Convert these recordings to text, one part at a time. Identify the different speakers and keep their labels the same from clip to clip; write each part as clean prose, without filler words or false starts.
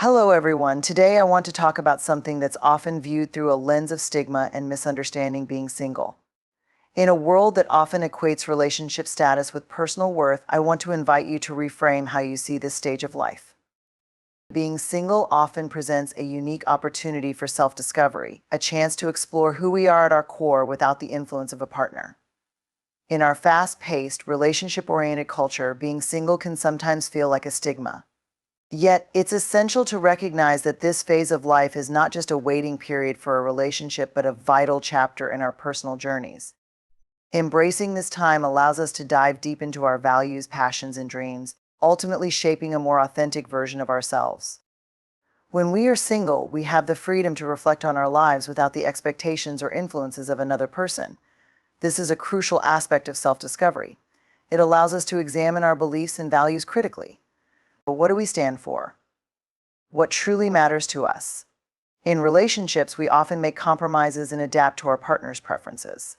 Speaker 1: Hello, everyone. Today I want to talk about something that's often viewed through a lens of stigma and misunderstanding: being single. In a world that often equates relationship status with personal worth, I want to invite you to reframe how you see this stage of life. Being single often presents a unique opportunity for self-discovery, a chance to explore who we are at our core without the influence of a partner. In our fast-paced, relationship-oriented culture, being single can sometimes feel like a stigma. Yet, it's essential to recognize that this phase of life is not just a waiting period for a relationship, but a vital chapter in our personal journeys. Embracing this time allows us to dive deep into our values, passions, and dreams, ultimately shaping a more authentic version of ourselves. When we are single, we have the freedom to reflect on our lives without the expectations or influences of another person. This is a crucial aspect of self-discovery. It allows us to examine our beliefs and values critically. But what do we stand for? What truly matters to us? In relationships, we often make compromises and adapt to our partner's preferences.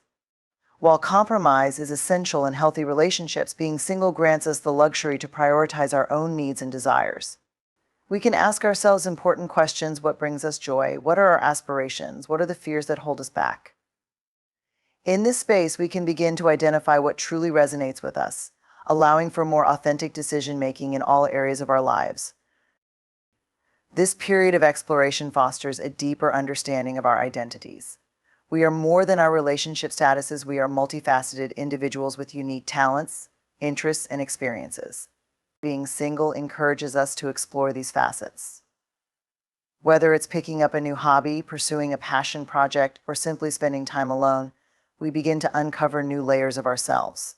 Speaker 1: While compromise is essential in healthy relationships, being single grants us the luxury to prioritize our own needs and desires. We can ask ourselves important questions: what brings us joy? What are our aspirations? What are the fears that hold us back? In this space, we can begin to identify what truly resonates with us, allowing for more authentic decision-making in all areas of our lives. This period of exploration fosters a deeper understanding of our identities. We are more than our relationship statuses. We are multifaceted individuals with unique talents, interests, and experiences. Being single encourages us to explore these facets. Whether it's picking up a new hobby, pursuing a passion project, or simply spending time alone, we begin to uncover new layers of ourselves.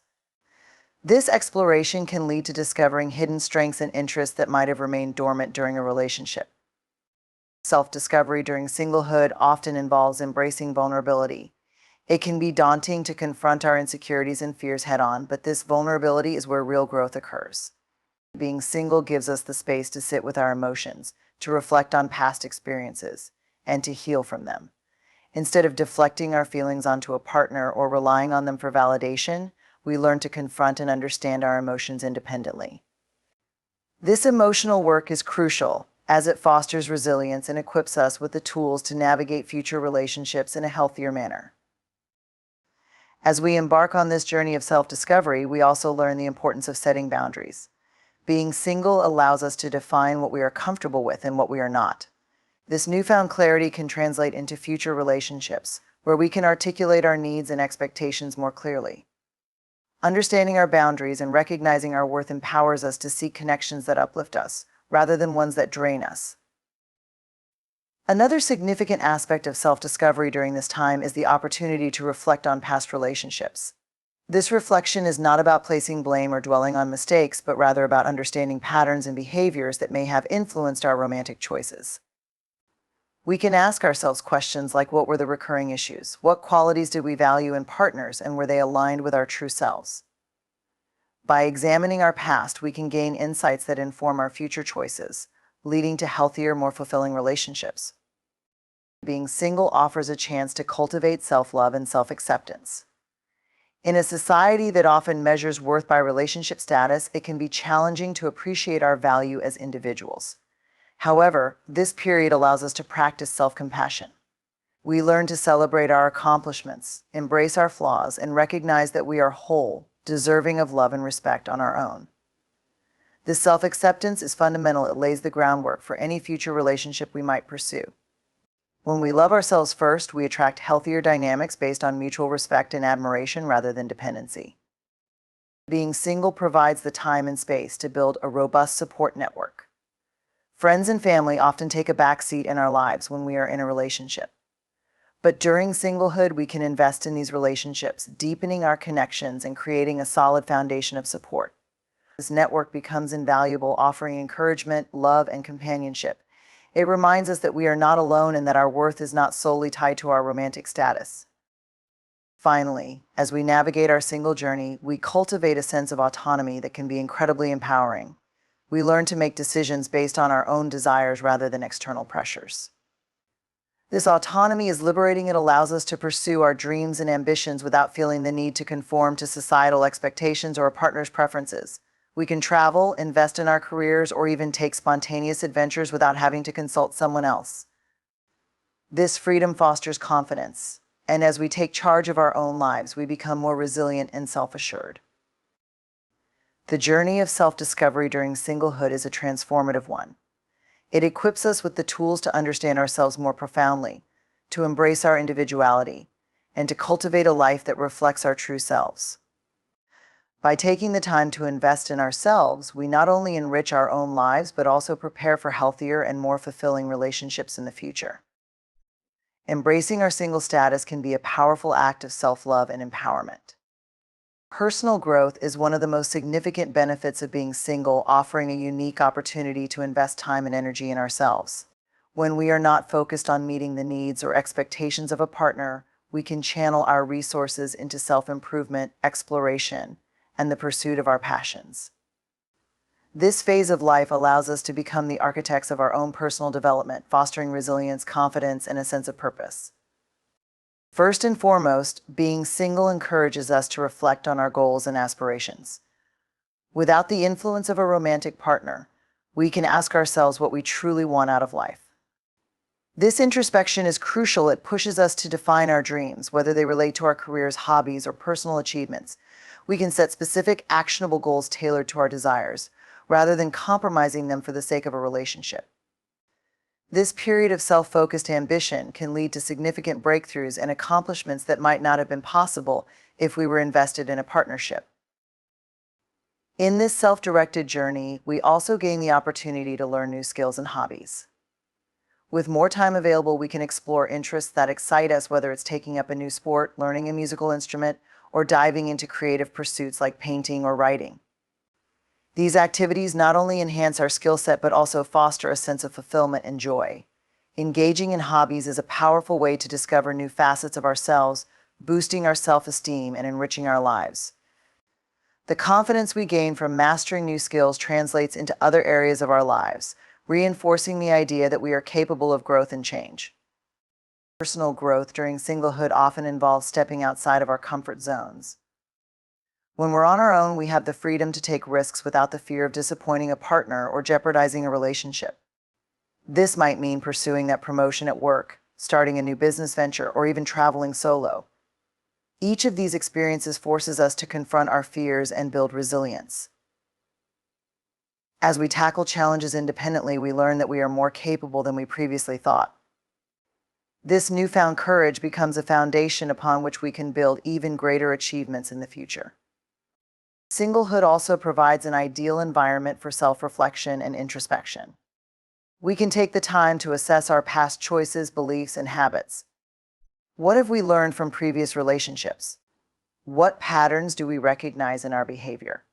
Speaker 1: This exploration can lead to discovering hidden strengths and interests that might have remained dormant during a relationship. Self-discovery during singlehood often involves embracing vulnerability. It can be daunting to confront our insecurities and fears head-on, but this vulnerability is where real growth occurs. Being single gives us the space to sit with our emotions, to reflect on past experiences, and to heal from them. Instead of deflecting our feelings onto a partner or relying on them for validation, we learn to confront and understand our emotions independently. This emotional work is crucial, as it fosters resilience and equips us with the tools to navigate future relationships in a healthier manner. As we embark on this journey of self-discovery, we also learn the importance of setting boundaries. Being single allows us to define what we are comfortable with and what we are not. This newfound clarity can translate into future relationships, where we can articulate our needs and expectations more clearly. Understanding our boundaries and recognizing our worth empowers us to seek connections that uplift us, rather than ones that drain us. Another significant aspect of self-discovery during this time is the opportunity to reflect on past relationships. This reflection is not about placing blame or dwelling on mistakes, but rather about understanding patterns and behaviors that may have influenced our romantic choices. We can ask ourselves questions like: what were the recurring issues? What qualities did we value in partners, and were they aligned with our true selves? By examining our past, we can gain insights that inform our future choices, leading to healthier, more fulfilling relationships. Being single offers a chance to cultivate self-love and self-acceptance. In a society that often measures worth by relationship status, it can be challenging to appreciate our value as individuals. However, this period allows us to practice self-compassion. We learn to celebrate our accomplishments, embrace our flaws, and recognize that we are whole, deserving of love and respect on our own. This self-acceptance is fundamental. It lays the groundwork for any future relationship we might pursue. When we love ourselves first, we attract healthier dynamics based on mutual respect and admiration rather than dependency. Being single provides the time and space to build a robust support network. Friends and family often take a back seat in our lives when we are in a relationship. But during singlehood, we can invest in these relationships, deepening our connections and creating a solid foundation of support. This network becomes invaluable, offering encouragement, love, and companionship. It reminds us that we are not alone and that our worth is not solely tied to our romantic status. Finally, as we navigate our single journey, we cultivate a sense of autonomy that can be incredibly empowering. We learn to make decisions based on our own desires rather than external pressures. This autonomy is liberating. It allows us to pursue our dreams and ambitions without feeling the need to conform to societal expectations or a partner's preferences. We can travel, invest in our careers, or even take spontaneous adventures without having to consult someone else. This freedom fosters confidence, and as we take charge of our own lives, we become more resilient and self-assured. The journey of self-discovery during singlehood is a transformative one. It equips us with the tools to understand ourselves more profoundly, to embrace our individuality, and to cultivate a life that reflects our true selves. By taking the time to invest in ourselves, we not only enrich our own lives, but also prepare for healthier and more fulfilling relationships in the future. Embracing our single status can be a powerful act of self-love and empowerment. Personal growth is one of the most significant benefits of being single, offering a unique opportunity to invest time and energy in ourselves. When we are not focused on meeting the needs or expectations of a partner, we can channel our resources into self-improvement, exploration, and the pursuit of our passions. This phase of life allows us to become the architects of our own personal development, fostering resilience, confidence, and a sense of purpose. First and foremost, being single encourages us to reflect on our goals and aspirations. Without the influence of a romantic partner, we can ask ourselves what we truly want out of life. This introspection is crucial. It pushes us to define our dreams, whether they relate to our careers, hobbies, or personal achievements. We can set specific, actionable goals tailored to our desires, rather than compromising them for the sake of a relationship. This period of self-focused ambition can lead to significant breakthroughs and accomplishments that might not have been possible if we were invested in a partnership. In this self-directed journey, we also gain the opportunity to learn new skills and hobbies. With more time available, we can explore interests that excite us, whether it's taking up a new sport, learning a musical instrument, or diving into creative pursuits like painting or writing. These activities not only enhance our skill set, but also foster a sense of fulfillment and joy. Engaging in hobbies is a powerful way to discover new facets of ourselves, boosting our self-esteem and enriching our lives. The confidence we gain from mastering new skills translates into other areas of our lives, reinforcing the idea that we are capable of growth and change. Personal growth during singlehood often involves stepping outside of our comfort zones. When we're on our own, we have the freedom to take risks without the fear of disappointing a partner or jeopardizing a relationship. This might mean pursuing that promotion at work, starting a new business venture, or even traveling solo. Each of these experiences forces us to confront our fears and build resilience. As we tackle challenges independently, we learn that we are more capable than we previously thought. This newfound courage becomes a foundation upon which we can build even greater achievements in the future. Singlehood also provides an ideal environment for self-reflection and introspection. We can take the time to assess our past choices, beliefs, and habits. What have we learned from previous relationships? What patterns do we recognize in our behavior?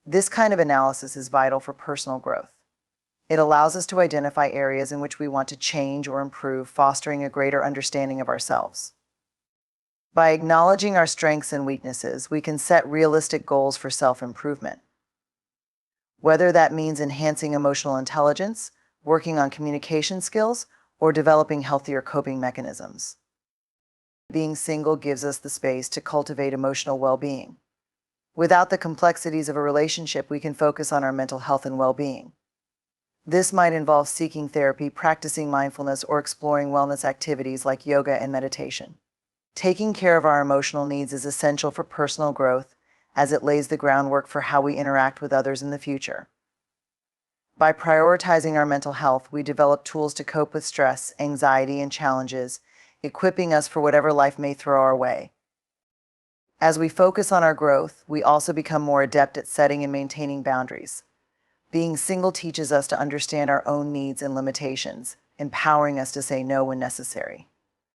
Speaker 1: This kind of analysis is vital for personal growth. It allows us to identify areas in which we want to change or improve, fostering a greater understanding of ourselves. By acknowledging our strengths and weaknesses, we can set realistic goals for self-improvement. Whether that means enhancing emotional intelligence, working on communication skills, or developing healthier coping mechanisms. Being single gives us the space to cultivate emotional well-being. Without the complexities of a relationship, we can focus on our mental health and well-being. This might involve seeking therapy, practicing mindfulness, or exploring wellness activities like yoga and meditation. Taking care of our emotional needs is essential for personal growth, as it lays the groundwork for how we interact with others in the future. By prioritizing our mental health, we develop tools to cope with stress, anxiety, and challenges, equipping us for whatever life may throw our way. As we focus on our growth, we also become more adept at setting and maintaining boundaries. Being single teaches us to understand our own needs and limitations, empowering us to say no when necessary.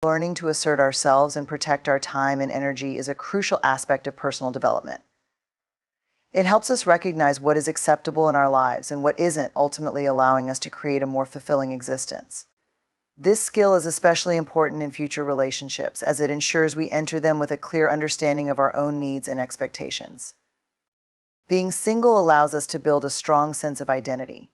Speaker 1: Learning to assert ourselves and protect our time and energy is a crucial aspect of personal development. It helps us recognize what is acceptable in our lives and what isn't, ultimately allowing us to create a more fulfilling existence. This skill is especially important in future relationships, as it ensures we enter them with a clear understanding of our own needs and expectations. Being single allows us to build a strong sense of identity.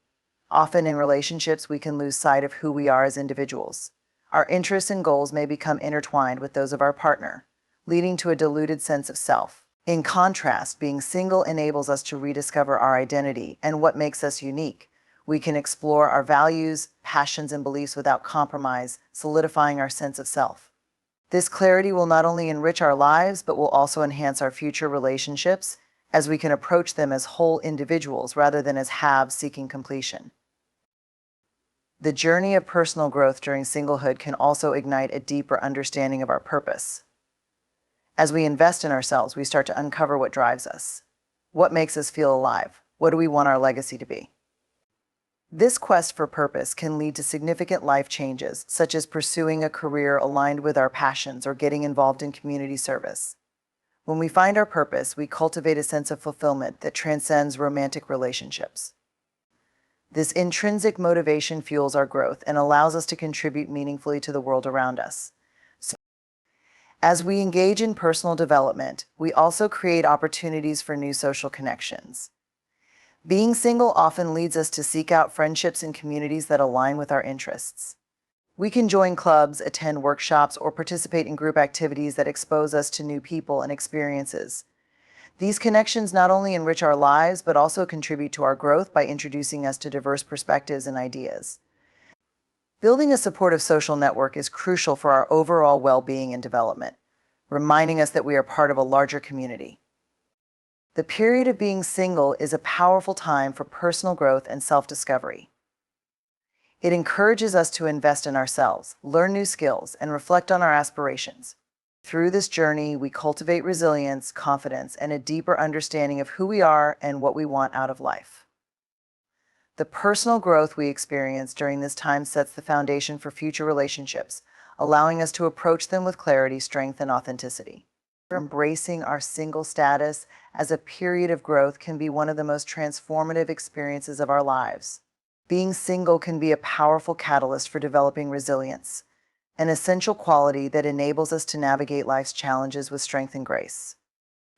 Speaker 1: Often in relationships, we can lose sight of who we are as individuals. Our interests and goals may become intertwined with those of our partner, leading to a diluted sense of self. In contrast, being single enables us to rediscover our identity and what makes us unique. We can explore our values, passions, and beliefs without compromise, solidifying our sense of self. This clarity will not only enrich our lives, but will also enhance our future relationships, as we can approach them as whole individuals rather than as halves seeking completion. The journey of personal growth during singlehood can also ignite a deeper understanding of our purpose. As we invest in ourselves, we start to uncover what drives us. What makes us feel alive? What do we want our legacy to be? This quest for purpose can lead to significant life changes, such as pursuing a career aligned with our passions or getting involved in community service. When we find our purpose, we cultivate a sense of fulfillment that transcends romantic relationships. This intrinsic motivation fuels our growth and allows us to contribute meaningfully to the world around us. As we engage in personal development, we also create opportunities for new social connections. Being single often leads us to seek out friendships and communities that align with our interests. We can join clubs, attend workshops, or participate in group activities that expose us to new people and experiences. These connections not only enrich our lives, but also contribute to our growth by introducing us to diverse perspectives and ideas. Building a supportive social network is crucial for our overall well-being and development, reminding us that we are part of a larger community. The period of being single is a powerful time for personal growth and self-discovery. It encourages us to invest in ourselves, learn new skills, and reflect on our aspirations. Through this journey, we cultivate resilience, confidence, and a deeper understanding of who we are and what we want out of life. The personal growth we experience during this time sets the foundation for future relationships, allowing us to approach them with clarity, strength, and authenticity. Embracing our single status as a period of growth can be one of the most transformative experiences of our lives. Being single can be a powerful catalyst for developing resilience, an essential quality that enables us to navigate life's challenges with strength and grace.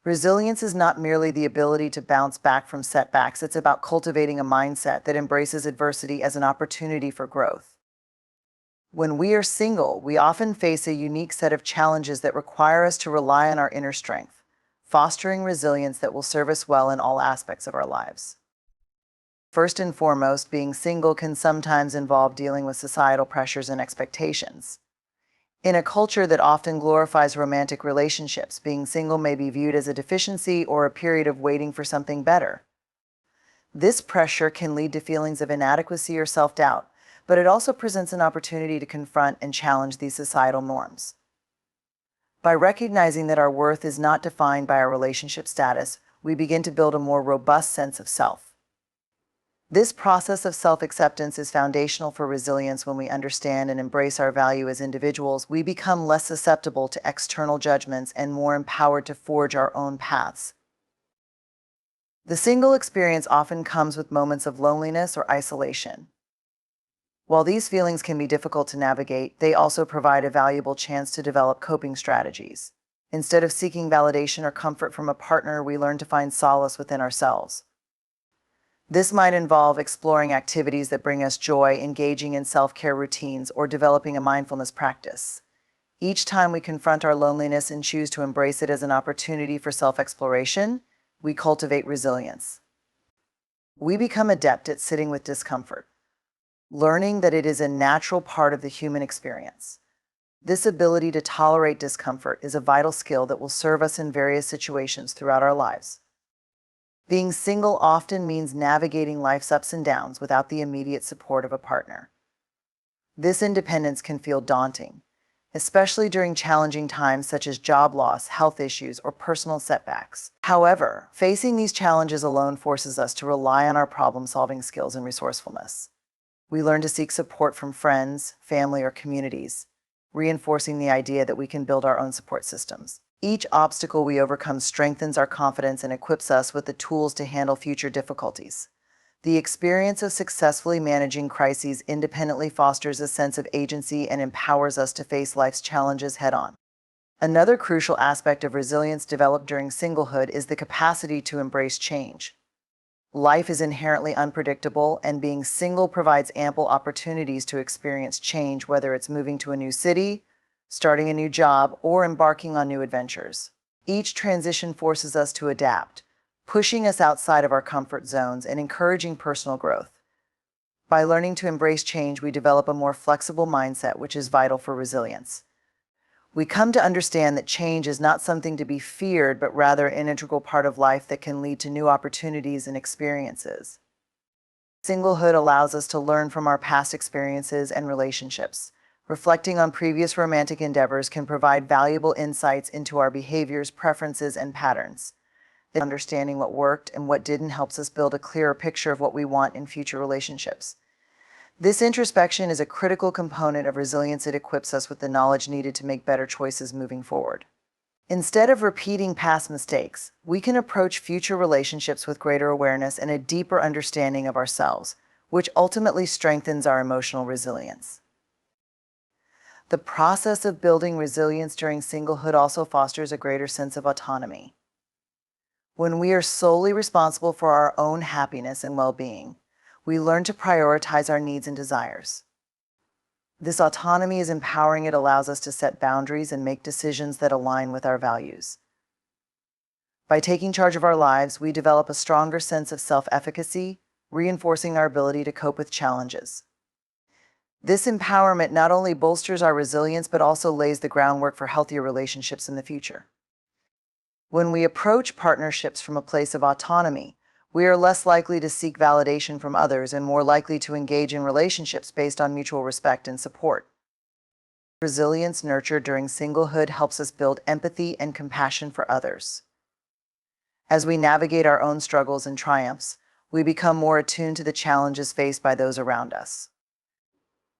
Speaker 1: Resilience is not merely the ability to bounce back from setbacks, it's about cultivating a mindset that embraces adversity as an opportunity for growth. When we are single, we often face a unique set of challenges that require us to rely on our inner strength, fostering resilience that will serve us well in all aspects of our lives. First and foremost, being single can sometimes involve dealing with societal pressures and expectations. In a culture that often glorifies romantic relationships, being single may be viewed as a deficiency or a period of waiting for something better. This pressure can lead to feelings of inadequacy or self-doubt, but it also presents an opportunity to confront and challenge these societal norms. By recognizing that our worth is not defined by our relationship status, we begin to build a more robust sense of self. This process of self-acceptance is foundational for resilience. When we understand and embrace our value as individuals, we become less susceptible to external judgments and more empowered to forge our own paths. The single experience often comes with moments of loneliness or isolation. While these feelings can be difficult to navigate, they also provide a valuable chance to develop coping strategies. Instead of seeking validation or comfort from a partner, we learn to find solace within ourselves. This might involve exploring activities that bring us joy, engaging in self-care routines, or developing a mindfulness practice. Each time we confront our loneliness and choose to embrace it as an opportunity for self-exploration, we cultivate resilience. We become adept at sitting with discomfort, learning that it is a natural part of the human experience. This ability to tolerate discomfort is a vital skill that will serve us in various situations throughout our lives. Being single often means navigating life's ups and downs without the immediate support of a partner. This independence can feel daunting, especially during challenging times such as job loss, health issues, or personal setbacks. However, facing these challenges alone forces us to rely on our problem-solving skills and resourcefulness. We learn to seek support from friends, family, or communities, reinforcing the idea that we can build our own support systems. Each obstacle we overcome strengthens our confidence and equips us with the tools to handle future difficulties. The experience of successfully managing crises independently fosters a sense of agency and empowers us to face life's challenges head-on. Another crucial aspect of resilience developed during singlehood is the capacity to embrace change. Life is inherently unpredictable, and being single provides ample opportunities to experience change, whether it's moving to a new city, starting a new job, or embarking on new adventures. Each transition forces us to adapt, pushing us outside of our comfort zones and encouraging personal growth. By learning to embrace change, we develop a more flexible mindset, which is vital for resilience. We come to understand that change is not something to be feared, but rather an integral part of life that can lead to new opportunities and experiences. Singlehood allows us to learn from our past experiences and relationships. Reflecting on previous romantic endeavors can provide valuable insights into our behaviors, preferences, and patterns. Understanding what worked and what didn't helps us build a clearer picture of what we want in future relationships. This introspection is a critical component of resilience. It equips us with the knowledge needed to make better choices moving forward. Instead of repeating past mistakes, we can approach future relationships with greater awareness and a deeper understanding of ourselves, which ultimately strengthens our emotional resilience. The process of building resilience during singlehood also fosters a greater sense of autonomy. When we are solely responsible for our own happiness and well-being, we learn to prioritize our needs and desires. This autonomy is empowering. It allows us to set boundaries and make decisions that align with our values. By taking charge of our lives, we develop a stronger sense of self-efficacy, reinforcing our ability to cope with challenges. This empowerment not only bolsters our resilience, but also lays the groundwork for healthier relationships in the future. When we approach partnerships from a place of autonomy, we are less likely to seek validation from others and more likely to engage in relationships based on mutual respect and support. Resilience nurtured during singlehood helps us build empathy and compassion for others. As we navigate our own struggles and triumphs, we become more attuned to the challenges faced by those around us.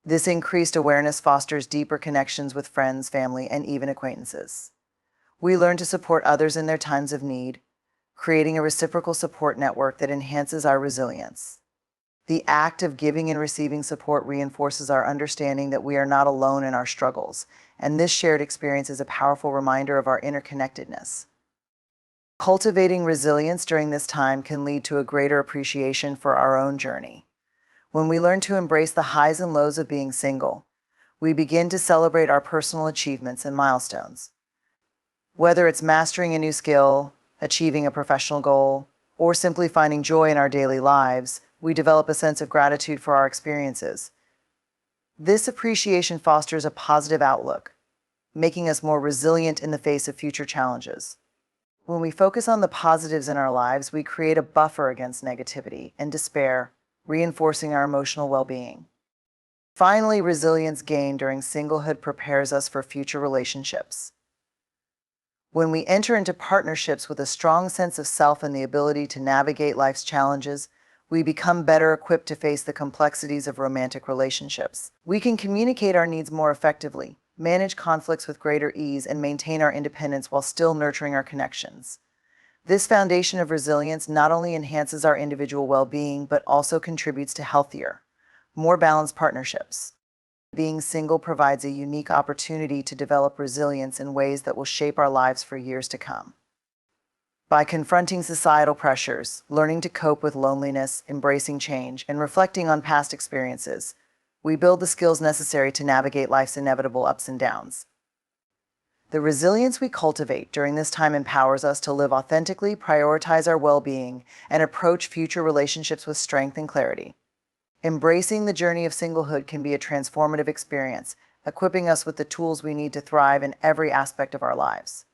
Speaker 1: This increased awareness fosters deeper connections with friends, family, and even acquaintances. We learn to support others in their times of need, creating a reciprocal support network that enhances our resilience. The act of giving and receiving support reinforces our understanding that we are not alone in our struggles, and this shared experience is a powerful reminder of our interconnectedness. Cultivating resilience during this time can lead to a greater appreciation for our own journey. When we learn to embrace the highs and lows of being single, we begin to celebrate our personal achievements and milestones. Whether it's mastering a new skill, achieving a professional goal, or simply finding joy in our daily lives, we develop a sense of gratitude for our experiences. This appreciation fosters a positive outlook, making us more resilient in the face of future challenges. When we focus on the positives in our lives, we create a buffer against negativity and despair, reinforcing our emotional well-being. Finally, resilience gained during singlehood prepares us for future relationships. When we enter into partnerships with a strong sense of self and the ability to navigate life's challenges, we become better equipped to face the complexities of romantic relationships. We can communicate our needs more effectively, manage conflicts with greater ease, and maintain our independence while still nurturing our connections. This foundation of resilience not only enhances our individual well-being, but also contributes to healthier, more balanced partnerships. Being single provides a unique opportunity to develop resilience in ways that will shape our lives for years to come. By confronting societal pressures, learning to cope with loneliness, embracing change, and reflecting on past experiences, we build the skills necessary to navigate life's inevitable ups and downs. The resilience we cultivate during this time empowers us to live authentically, prioritize our well-being, and approach future relationships with strength and clarity. Embracing the journey of singlehood can be a transformative experience, equipping us with the tools we need to thrive in every aspect of our lives.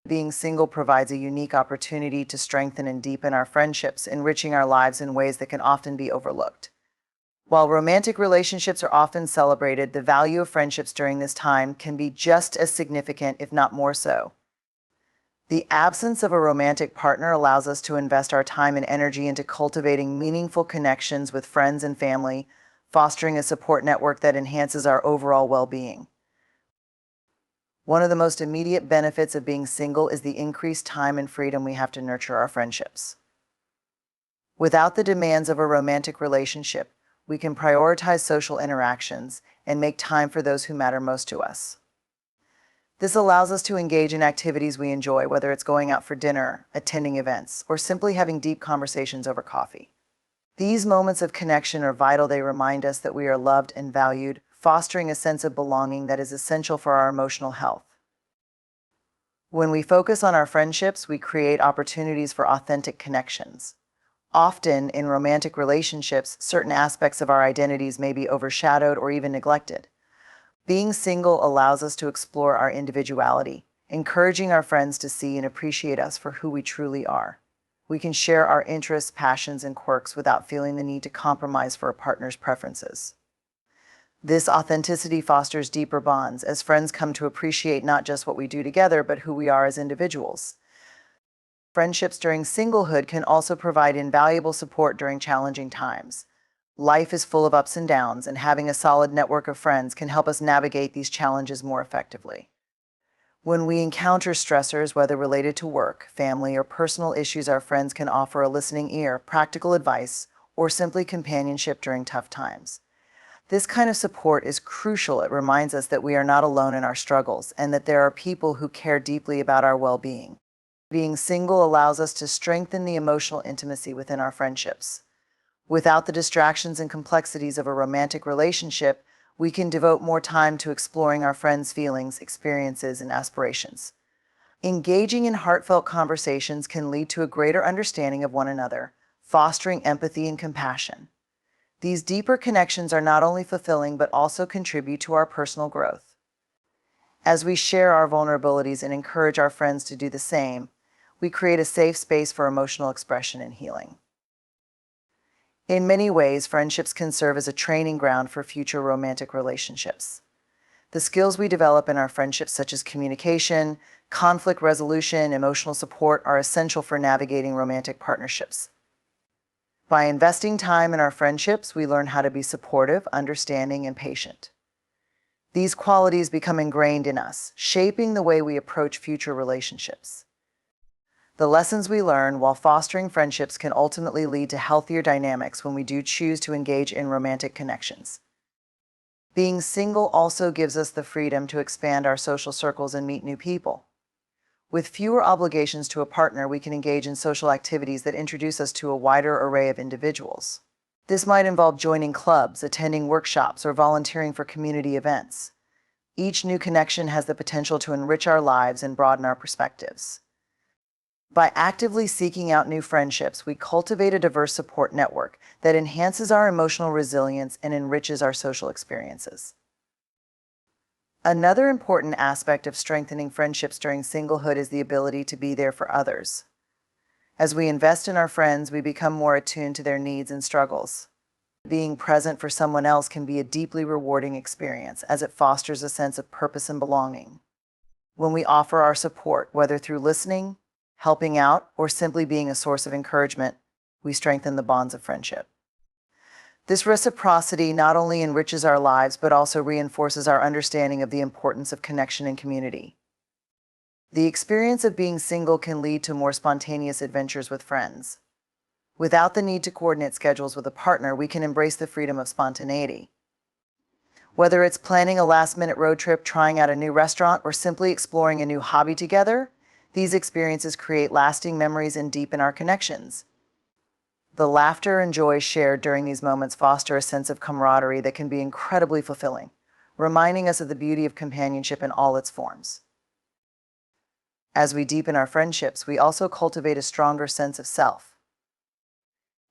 Speaker 1: Being single provides a unique opportunity to strengthen and deepen our friendships, enriching our lives in ways that can often be overlooked. While romantic relationships are often celebrated, the value of friendships during this time can be just as significant, if not more so. The absence of a romantic partner allows us to invest our time and energy into cultivating meaningful connections with friends and family, fostering a support network that enhances our overall well-being. One of the most immediate benefits of being single is the increased time and freedom we have to nurture our friendships. Without the demands of a romantic relationship, we can prioritize social interactions and make time for those who matter most to us. This allows us to engage in activities we enjoy, whether it's going out for dinner, attending events, or simply having deep conversations over coffee. These moments of connection are vital. They remind us that we are loved and valued, fostering a sense of belonging that is essential for our emotional health. When we focus on our friendships, we create opportunities for authentic connections. Often, in romantic relationships, certain aspects of our identities may be overshadowed or even neglected. Being single allows us to explore our individuality, encouraging our friends to see and appreciate us for who we truly are. We can share our interests, passions, and quirks without feeling the need to compromise for a partner's preferences. This authenticity fosters deeper bonds as friends come to appreciate not just what we do together, but who we are as individuals. Friendships during singlehood can also provide invaluable support during challenging times. Life is full of ups and downs, and having a solid network of friends can help us navigate these challenges more effectively. When we encounter stressors, whether related to work, family, or personal issues, our friends can offer a listening ear, practical advice, or simply companionship during tough times. This kind of support is crucial. It reminds us that we are not alone in our struggles and that there are people who care deeply about our well-being. Being single allows us to strengthen the emotional intimacy within our friendships. Without the distractions and complexities of a romantic relationship, we can devote more time to exploring our friends' feelings, experiences, and aspirations. Engaging in heartfelt conversations can lead to a greater understanding of one another, fostering empathy and compassion. These deeper connections are not only fulfilling but also contribute to our personal growth. As we share our vulnerabilities and encourage our friends to do the same, we create a safe space for emotional expression and healing. In many ways, friendships can serve as a training ground for future romantic relationships. The skills we develop in our friendships, such as communication, conflict resolution, emotional support, are essential for navigating romantic partnerships. By investing time in our friendships, we learn how to be supportive, understanding, and patient. These qualities become ingrained in us, shaping the way we approach future relationships. The lessons we learn while fostering friendships can ultimately lead to healthier dynamics when we do choose to engage in romantic connections. Being single also gives us the freedom to expand our social circles and meet new people. With fewer obligations to a partner, we can engage in social activities that introduce us to a wider array of individuals. This might involve joining clubs, attending workshops, or volunteering for community events. Each new connection has the potential to enrich our lives and broaden our perspectives. By actively seeking out new friendships, we cultivate a diverse support network that enhances our emotional resilience and enriches our social experiences. Another important aspect of strengthening friendships during singlehood is the ability to be there for others. As we invest in our friends, we become more attuned to their needs and struggles. Being present for someone else can be a deeply rewarding experience, as it fosters a sense of purpose and belonging. When we offer our support, whether through listening, helping out, or simply being a source of encouragement, we strengthen the bonds of friendship. This reciprocity not only enriches our lives, but also reinforces our understanding of the importance of connection and community. The experience of being single can lead to more spontaneous adventures with friends. Without the need to coordinate schedules with a partner, we can embrace the freedom of spontaneity. Whether it's planning a last-minute road trip, trying out a new restaurant, or simply exploring a new hobby together, these experiences create lasting memories and deepen our connections. The laughter and joy shared during these moments foster a sense of camaraderie that can be incredibly fulfilling, reminding us of the beauty of companionship in all its forms. As we deepen our friendships, we also cultivate a stronger sense of self.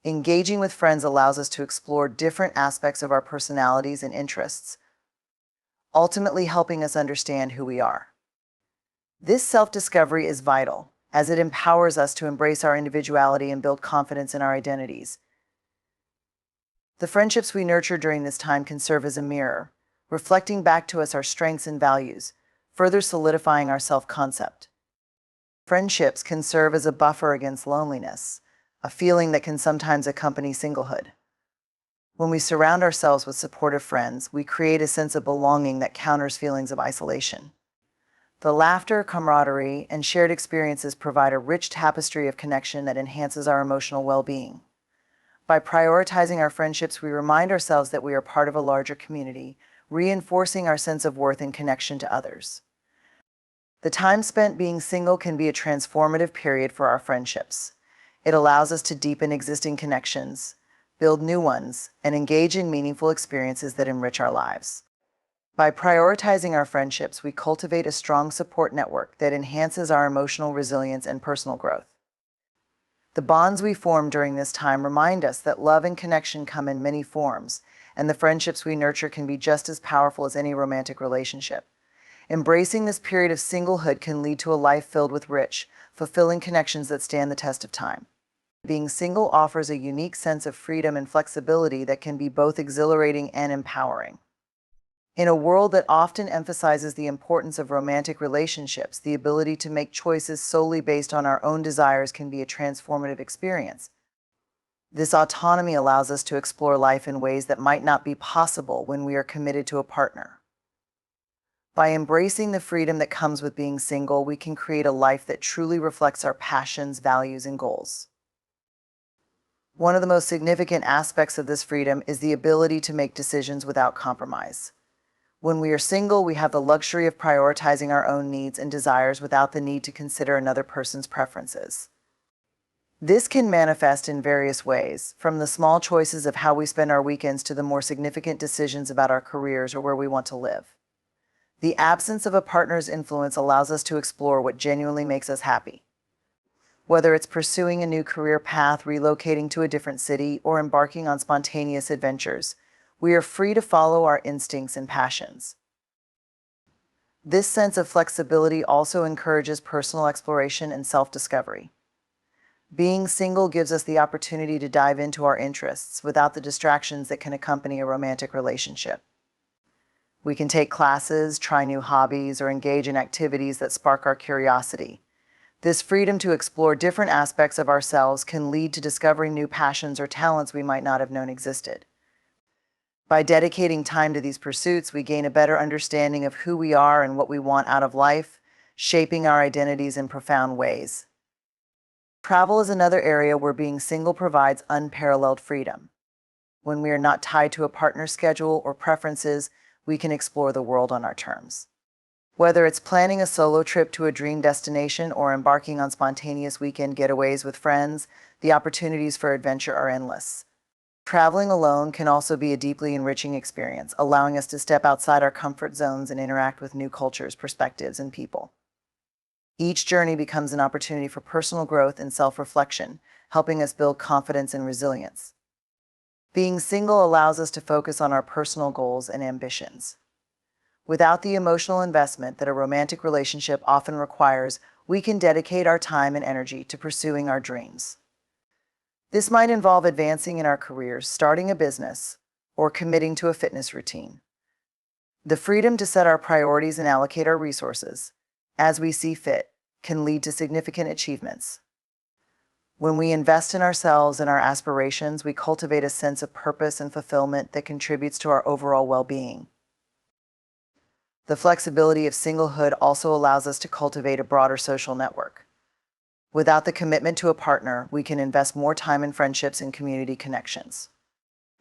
Speaker 1: Engaging with friends allows us to explore different aspects of our personalities and interests, ultimately helping us understand who we are. This self-discovery is vital, as it empowers us to embrace our individuality and build confidence in our identities. The friendships we nurture during this time can serve as a mirror, reflecting back to us our strengths and values, further solidifying our self-concept. Friendships can serve as a buffer against loneliness, a feeling that can sometimes accompany singlehood. When we surround ourselves with supportive friends, we create a sense of belonging that counters feelings of isolation. The laughter, camaraderie, and shared experiences provide a rich tapestry of connection that enhances our emotional well-being. By prioritizing our friendships, we remind ourselves that we are part of a larger community, reinforcing our sense of worth and connection to others. The time spent being single can be a transformative period for our friendships. It allows us to deepen existing connections, build new ones, and engage in meaningful experiences that enrich our lives. By prioritizing our friendships, we cultivate a strong support network that enhances our emotional resilience and personal growth. The bonds we form during this time remind us that love and connection come in many forms, and the friendships we nurture can be just as powerful as any romantic relationship. Embracing this period of singlehood can lead to a life filled with rich, fulfilling connections that stand the test of time. Being single offers a unique sense of freedom and flexibility that can be both exhilarating and empowering. In a world that often emphasizes the importance of romantic relationships, the ability to make choices solely based on our own desires can be a transformative experience. This autonomy allows us to explore life in ways that might not be possible when we are committed to a partner. By embracing the freedom that comes with being single, we can create a life that truly reflects our passions, values, and goals. One of the most significant aspects of this freedom is the ability to make decisions without compromise. When we are single, we have the luxury of prioritizing our own needs and desires without the need to consider another person's preferences. This can manifest in various ways, from the small choices of how we spend our weekends to the more significant decisions about our careers or where we want to live. The absence of a partner's influence allows us to explore what genuinely makes us happy. Whether it's pursuing a new career path, relocating to a different city, or embarking on spontaneous adventures, we are free to follow our instincts and passions. This sense of flexibility also encourages personal exploration and self-discovery. Being single gives us the opportunity to dive into our interests without the distractions that can accompany a romantic relationship. We can take classes, try new hobbies, or engage in activities that spark our curiosity. This freedom to explore different aspects of ourselves can lead to discovering new passions or talents we might not have known existed. By dedicating time to these pursuits, we gain a better understanding of who we are and what we want out of life, shaping our identities in profound ways. Travel is another area where being single provides unparalleled freedom. When we are not tied to a partner's schedule or preferences, we can explore the world on our terms. Whether it's planning a solo trip to a dream destination or embarking on spontaneous weekend getaways with friends, the opportunities for adventure are endless. Traveling alone can also be a deeply enriching experience, allowing us to step outside our comfort zones and interact with new cultures, perspectives, and people. Each journey becomes an opportunity for personal growth and self-reflection, helping us build confidence and resilience. Being single allows us to focus on our personal goals and ambitions. Without the emotional investment that a romantic relationship often requires, we can dedicate our time and energy to pursuing our dreams. This might involve advancing in our careers, starting a business, or committing to a fitness routine. The freedom to set our priorities and allocate our resources, as we see fit, can lead to significant achievements. When we invest in ourselves and our aspirations, we cultivate a sense of purpose and fulfillment that contributes to our overall well-being. The flexibility of singlehood also allows us to cultivate a broader social network. Without the commitment to a partner, we can invest more time in friendships and community connections.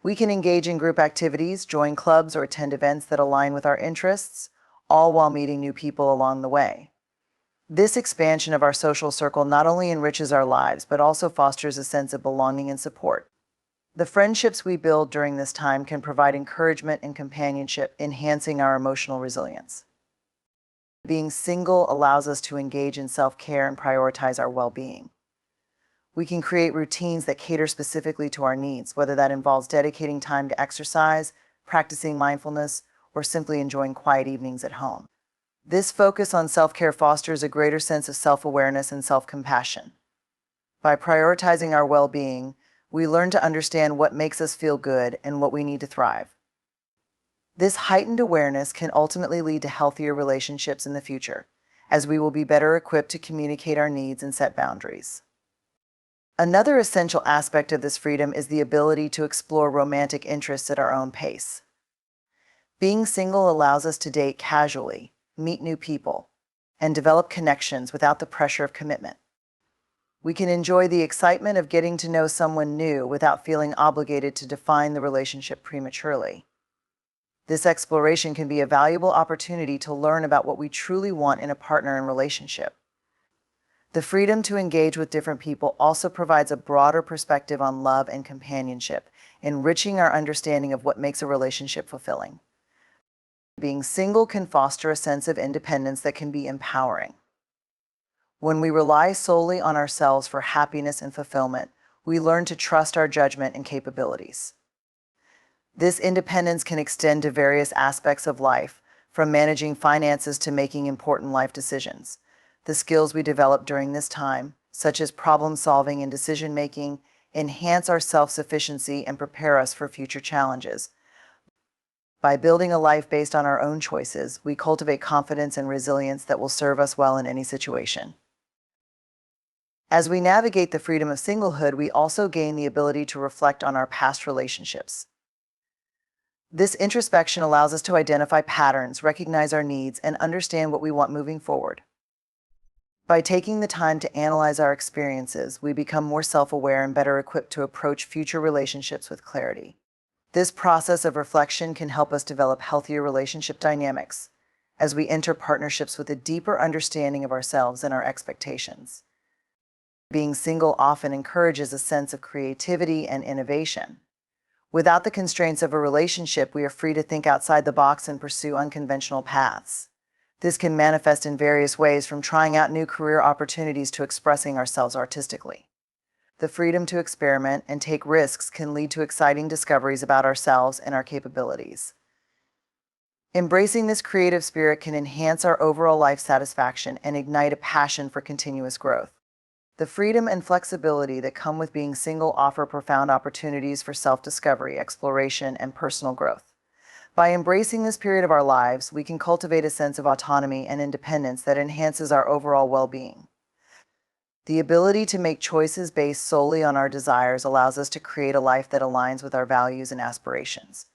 Speaker 1: We can engage in group activities, join clubs, or attend events that align with our interests, all while meeting new people along the way. This expansion of our social circle not only enriches our lives, but also fosters a sense of belonging and support. The friendships we build during this time can provide encouragement and companionship, enhancing our emotional resilience. Being single allows us to engage in self-care and prioritize our well-being. We can create routines that cater specifically to our needs, whether that involves dedicating time to exercise, practicing mindfulness, or simply enjoying quiet evenings at home. This focus on self-care fosters a greater sense of self-awareness and self-compassion. By prioritizing our well-being, we learn to understand what makes us feel good and what we need to thrive. This heightened awareness can ultimately lead to healthier relationships in the future, as we will be better equipped to communicate our needs and set boundaries. Another essential aspect of this freedom is the ability to explore romantic interests at our own pace. Being single allows us to date casually, meet new people, and develop connections without the pressure of commitment. We can enjoy the excitement of getting to know someone new without feeling obligated to define the relationship prematurely. This exploration can be a valuable opportunity to learn about what we truly want in a partner and relationship. The freedom to engage with different people also provides a broader perspective on love and companionship, enriching our understanding of what makes a relationship fulfilling. Being single can foster a sense of independence that can be empowering. When we rely solely on ourselves for happiness and fulfillment, we learn to trust our judgment and capabilities. This independence can extend to various aspects of life, from managing finances to making important life decisions. The skills we develop during this time, such as problem solving and decision making, enhance our self-sufficiency and prepare us for future challenges. By building a life based on our own choices, we cultivate confidence and resilience that will serve us well in any situation. As we navigate the freedom of singlehood, we also gain the ability to reflect on our past relationships. This introspection allows us to identify patterns, recognize our needs, and understand what we want moving forward. By taking the time to analyze our experiences, we become more self-aware and better equipped to approach future relationships with clarity. This process of reflection can help us develop healthier relationship dynamics as we enter partnerships with a deeper understanding of ourselves and our expectations. Being single often encourages a sense of creativity and innovation. Without the constraints of a relationship, we are free to think outside the box and pursue unconventional paths. This can manifest in various ways, from trying out new career opportunities to expressing ourselves artistically. The freedom to experiment and take risks can lead to exciting discoveries about ourselves and our capabilities. Embracing this creative spirit can enhance our overall life satisfaction and ignite a passion for continuous growth. The freedom and flexibility that come with being single offer profound opportunities for self-discovery, exploration, and personal growth. By embracing this period of our lives, we can cultivate a sense of autonomy and independence that enhances our overall well-being. The ability to make choices based solely on our desires allows us to create a life that aligns with our values and aspirations.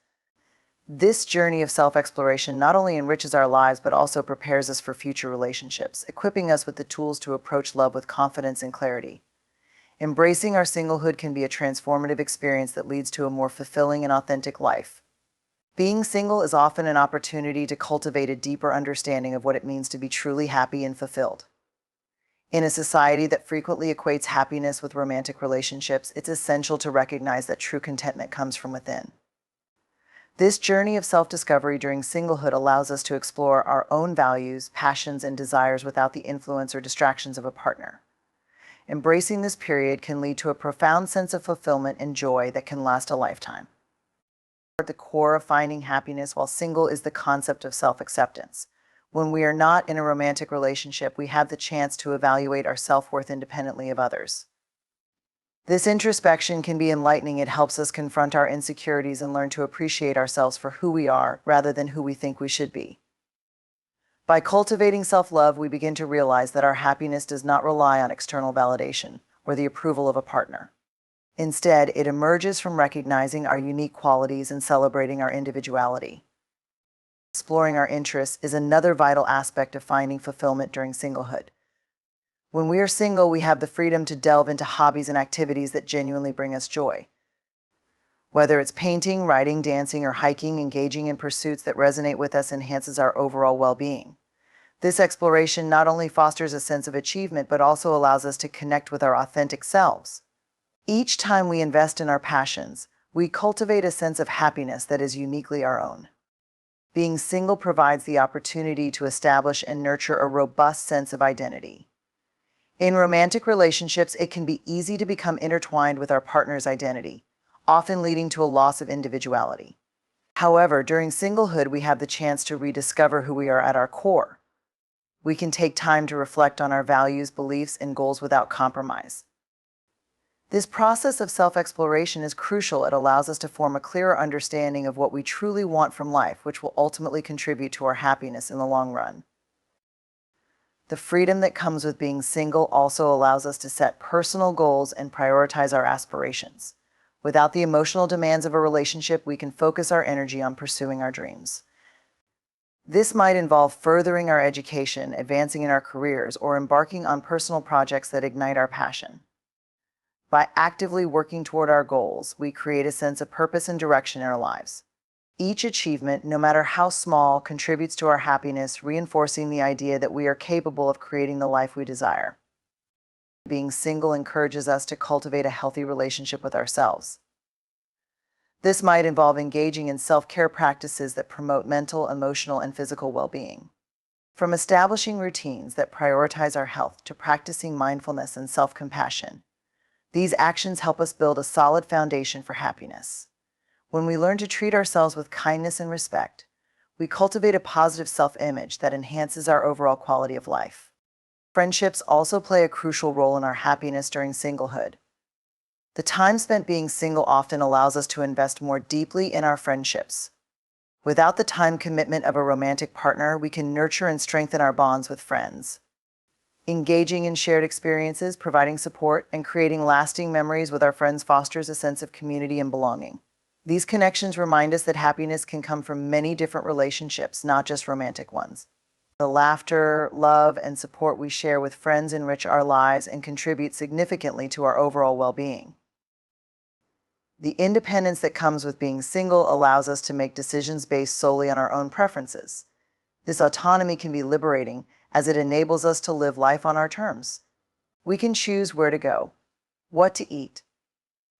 Speaker 1: This journey of self-exploration not only enriches our lives but also prepares us for future relationships, equipping us with the tools to approach love with confidence and clarity. Embracing our singlehood can be a transformative experience that leads to a more fulfilling and authentic life. Being single is often an opportunity to cultivate a deeper understanding of what it means to be truly happy and fulfilled. In a society that frequently equates happiness with romantic relationships, it's essential to recognize that true contentment comes from within. This journey of self-discovery during singlehood allows us to explore our own values, passions, and desires without the influence or distractions of a partner. Embracing this period can lead to a profound sense of fulfillment and joy that can last a lifetime. At the core of finding happiness while single is the concept of self-acceptance. When we are not in a romantic relationship, we have the chance to evaluate our self-worth independently of others. This introspection can be enlightening. It helps us confront our insecurities and learn to appreciate ourselves for who we are rather than who we think we should be. By cultivating self-love, we begin to realize that our happiness does not rely on external validation or the approval of a partner. Instead, it emerges from recognizing our unique qualities and celebrating our individuality. Exploring our interests is another vital aspect of finding fulfillment during singlehood. When we are single, we have the freedom to delve into hobbies and activities that genuinely bring us joy. Whether it's painting, writing, dancing, or hiking, engaging in pursuits that resonate with us enhances our overall well-being. This exploration not only fosters a sense of achievement, but also allows us to connect with our authentic selves. Each time we invest in our passions, we cultivate a sense of happiness that is uniquely our own. Being single provides the opportunity to establish and nurture a robust sense of identity. In romantic relationships, it can be easy to become intertwined with our partner's identity, often leading to a loss of individuality. However, during singlehood, we have the chance to rediscover who we are at our core. We can take time to reflect on our values, beliefs, and goals without compromise. This process of self-exploration is crucial. It allows us to form a clearer understanding of what we truly want from life, which will ultimately contribute to our happiness in the long run. The freedom that comes with being single also allows us to set personal goals and prioritize our aspirations. Without the emotional demands of a relationship, we can focus our energy on pursuing our dreams. This might involve furthering our education, advancing in our careers, or embarking on personal projects that ignite our passion. By actively working toward our goals, we create a sense of purpose and direction in our lives. Each achievement, no matter how small, contributes to our happiness, reinforcing the idea that we are capable of creating the life we desire. Being single encourages us to cultivate a healthy relationship with ourselves. This might involve engaging in self-care practices that promote mental, emotional, and physical well-being. From establishing routines that prioritize our health to practicing mindfulness and self-compassion, these actions help us build a solid foundation for happiness. When we learn to treat ourselves with kindness and respect, we cultivate a positive self-image that enhances our overall quality of life. Friendships also play a crucial role in our happiness during singlehood. The time spent being single often allows us to invest more deeply in our friendships. Without the time commitment of a romantic partner, we can nurture and strengthen our bonds with friends. Engaging in shared experiences, providing support, and creating lasting memories with our friends fosters a sense of community and belonging. These connections remind us that happiness can come from many different relationships, not just romantic ones. The laughter, love, and support we share with friends enrich our lives and contribute significantly to our overall well-being. The independence that comes with being single allows us to make decisions based solely on our own preferences. This autonomy can be liberating as it enables us to live life on our terms. We can choose where to go, what to eat,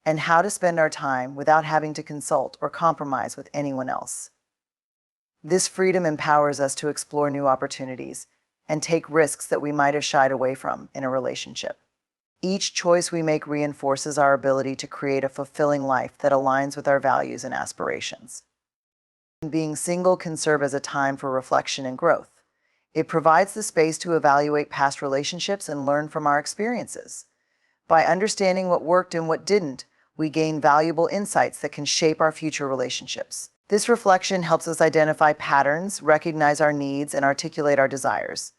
Speaker 1: and how to spend our time without having to consult or compromise with anyone else. This freedom empowers us to explore new opportunities and take risks that we might have shied away from in a relationship. Each choice we make reinforces our ability to create a fulfilling life that aligns with our values and aspirations. Being single can serve as a time for reflection and growth. It provides the space to evaluate past relationships and learn from our experiences. By understanding what worked and what didn't, we gain valuable insights that can shape our future relationships. This reflection helps us identify patterns, recognize our needs, and articulate our desires.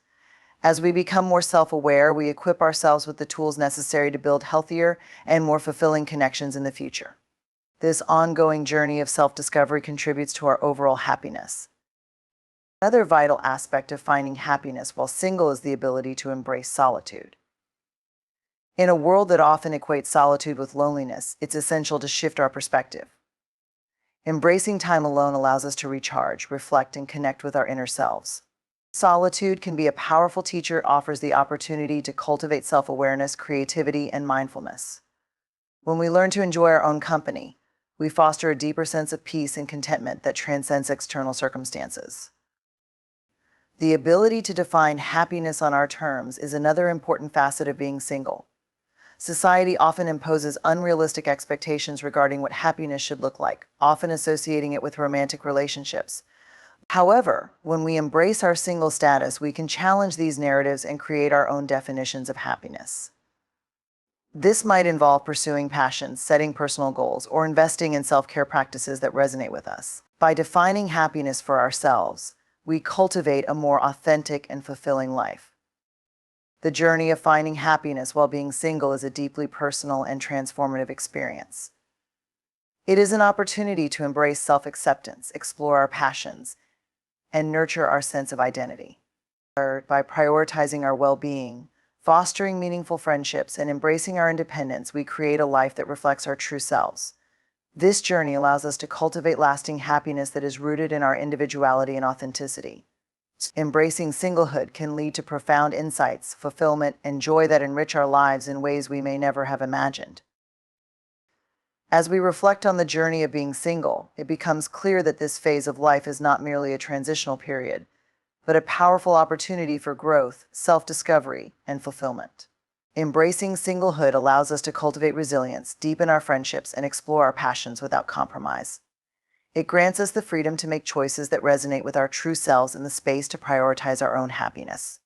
Speaker 1: As we become more self-aware, we equip ourselves with the tools necessary to build healthier and more fulfilling connections in the future. This ongoing journey of self-discovery contributes to our overall happiness. Another vital aspect of finding happiness while single is the ability to embrace solitude. In a world that often equates solitude with loneliness, it's essential to shift our perspective. Embracing time alone allows us to recharge, reflect, and connect with our inner selves. Solitude can be a powerful teacher. It offers the opportunity to cultivate self-awareness, creativity, and mindfulness. When we learn to enjoy our own company, we foster a deeper sense of peace and contentment that transcends external circumstances. The ability to define happiness on our terms is another important facet of being single. Society often imposes unrealistic expectations regarding what happiness should look like, often associating it with romantic relationships. However, when we embrace our single status, we can challenge these narratives and create our own definitions of happiness. This might involve pursuing passions, setting personal goals, or investing in self-care practices that resonate with us. By defining happiness for ourselves, we cultivate a more authentic and fulfilling life. The journey of finding happiness while being single is a deeply personal and transformative experience. It is an opportunity to embrace self-acceptance, explore our passions, and nurture our sense of identity. By prioritizing our well-being, fostering meaningful friendships, and embracing our independence, we create a life that reflects our true selves. This journey allows us to cultivate lasting happiness that is rooted in our individuality and authenticity. Embracing singlehood can lead to profound insights, fulfillment, and joy that enrich our lives in ways we may never have imagined. As we reflect on the journey of being single, it becomes clear that this phase of life is not merely a transitional period, but a powerful opportunity for growth, self-discovery, and fulfillment. Embracing singlehood allows us to cultivate resilience, deepen our friendships, and explore our passions without compromise. It grants us the freedom to make choices that resonate with our true selves and the space to prioritize our own happiness.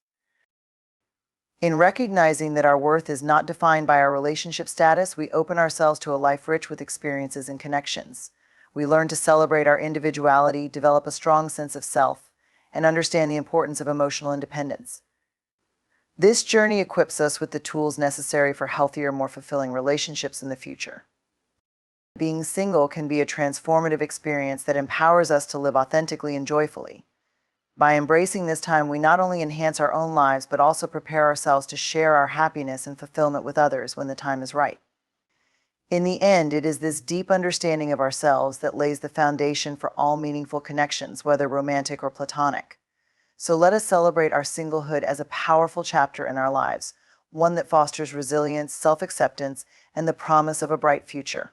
Speaker 1: In recognizing that our worth is not defined by our relationship status, we open ourselves to a life rich with experiences and connections. We learn to celebrate our individuality, develop a strong sense of self, and understand the importance of emotional independence. This journey equips us with the tools necessary for healthier, more fulfilling relationships in the future. Being single can be a transformative experience that empowers us to live authentically and joyfully. By embracing this time, we not only enhance our own lives, but also prepare ourselves to share our happiness and fulfillment with others when the time is right. In the end, it is this deep understanding of ourselves that lays the foundation for all meaningful connections, whether romantic or platonic. So let us celebrate our singlehood as a powerful chapter in our lives, one that fosters resilience, self-acceptance, and the promise of a bright future.